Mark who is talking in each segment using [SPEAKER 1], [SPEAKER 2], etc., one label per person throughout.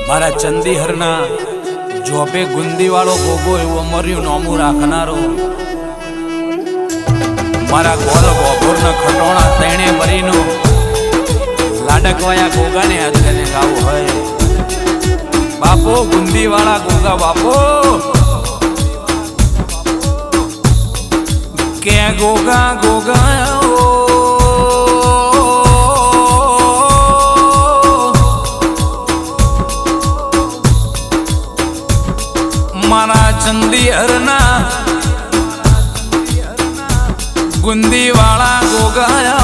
[SPEAKER 1] मारा चंदीहरना जोपे गुंदी वालो गोगो एवं मर्यु नोमू राखनारो मारा गोल गोगोर न खटोणा तेणे मरीनो लाडकवाया गोगा ने हाथ ने गावो है बापो गुंदी वाला गोगा बापो के गोगा गोगा मारा चंदीहरना गुंदी वाला गोगाया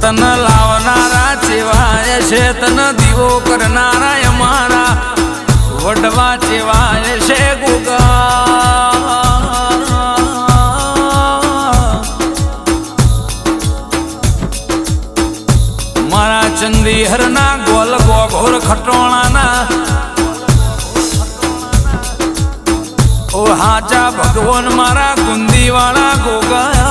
[SPEAKER 1] तन लावनारा चेवाय छे तन दीवो करनारा मारा वडवा चेवाय छे गोगा मारा चंदीहरना गोल गोघोर खटोणाना ओ हाचा भगवान मारा गुंदी वाला गोगाया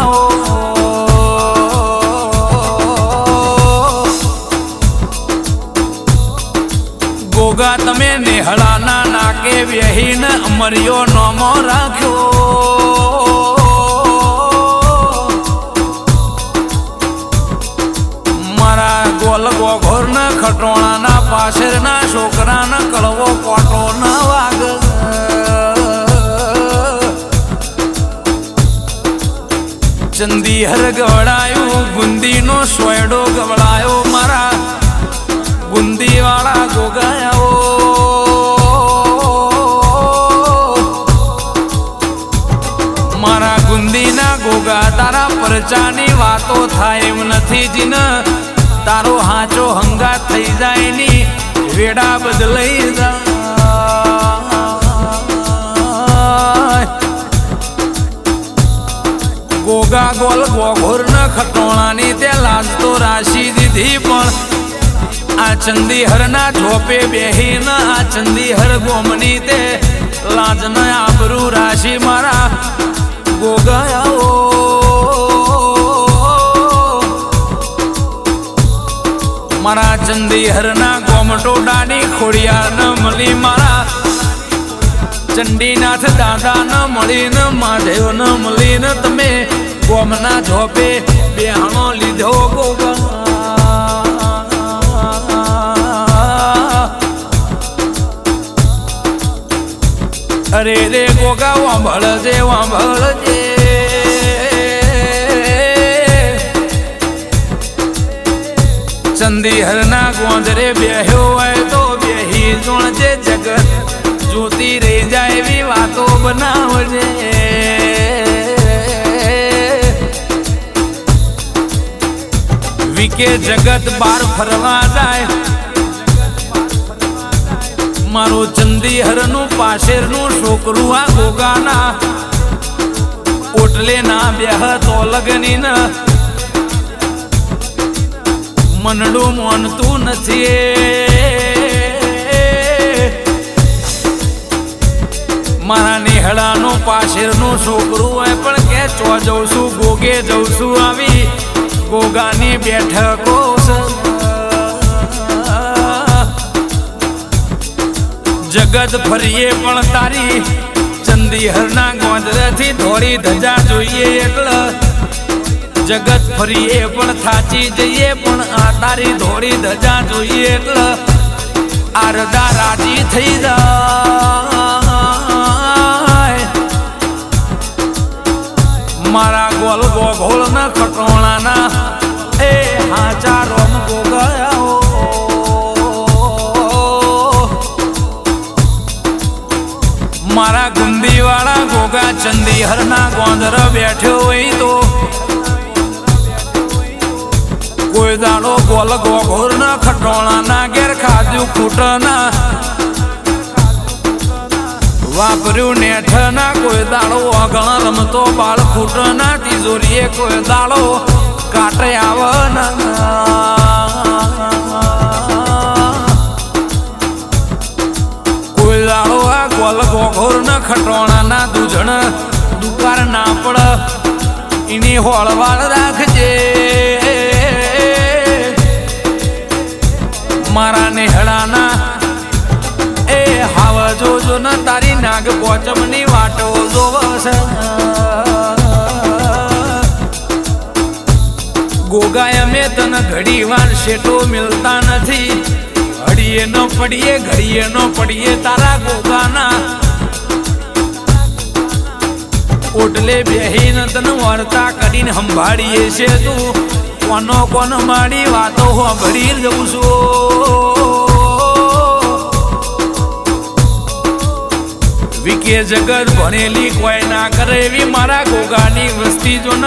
[SPEAKER 1] गोगा तमे नेहळाना नाके व्यहीन अमरियो नोमो राख्यो मारा गोल गोघोर न खटोणा ना पाशर ना छोकरा न कळवो कोटो न वाग चंदीहर गवड़ायो गुंदी नो सोयडो गवड़ायो मारा गुंदी वाला गोगाया मारा गुंदी ना गोगा तारा परचानी वातो थाय एम नथी जीन तारो हाचो हंगा थई जाय नी वेड़ा बदलई जाय गोगा गोल गोघोर न खटोणानी ते लाज तो राशि दीधी पण आ चंदीहरना झोपे बेहीन आ चंदीहर गोमनी ते लाज न आबरू राशि मारा गोगाया मारा चंदीहरना गोमटोडानी खोड़िया न मली मारा चंडीनाथ दादा न मली न महादेव न मली न तमे गोमना झोपे बेहाणो लीधो गोगा अरे रे गोगा वांभळ जे चंदीहरना गोंदरे ब्याह्यो है तो ब्याही जोणजे जगत ज्योति रे जाए भी वातो बनावजे विके जगत बार फरवा जाए मारो चंदीहर नु पाशेर नु छोकरू आ गोगाना ओटले ना ब्याह तो लगनी न मनडू मोनतू नथी मारा नेहड़ा नु पाशेर नु छोकरू है पण के चो जवसु गोगे जवसु आवी गोगानी बैठको जगत फरीए पण तारी चंदीहरना गोंदरेथी धोरी धजा जोईए એટલે जगत फरीए पण थाची जईए पण आ तारी धोरी धजा जोईए એટલે आरदा राजी थई जाय मारा गोल गोघोळ न खटोणाना ए हाचा रोम गोगाया मारा गुंदी वाला गोगा चंदीहरना गोंदर बैठो वही तो कोई दाड़ो गोल गोघोर न खटोणा ना घेर खाद्यू खूटना वापरू नेठ ना कोई दाड़ो अगण रमतो बाल खूटना तिजोरीए कोई दाड़ो काटे आवना कोई दाड़ो आ गोल गोघोर न खटोणा ना दूजण दुकार ना पड़ એની હોળવાળ રાખજે મારા નેહળાના એ હાવ જોજો ન તારી નાગ પોચમની વાટો જોવસ ગોગાય અમે તને ઘડી વાર શેટો મિલતા નથી ઘડીએ ન પડીએ ઘડીએ ન પડીએ તારા ગોગાના ઓટલે બેહીને તને વાર્તા કરીને સંભાળીએ છે તું કોનો કોન મારી વાતો સાંભળી જઉં છું વિકે જગત ભણેલી કોઈ ના કરે એવી મારા ગોગાની વસ્તી જો ન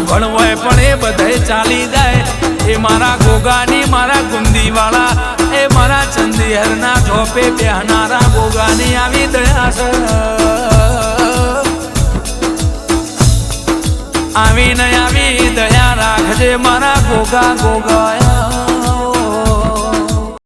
[SPEAKER 1] ભણવાય પણ એ બધે ચાલી જાય એ મારા ગોગાની મારા ગુંદીવાળા એ મારા ચંદીહરના ઝોપે બેહનારા ગોગાની આવી દયા છે આવી દયા રાખજે મારા ગોગા ગોગાયા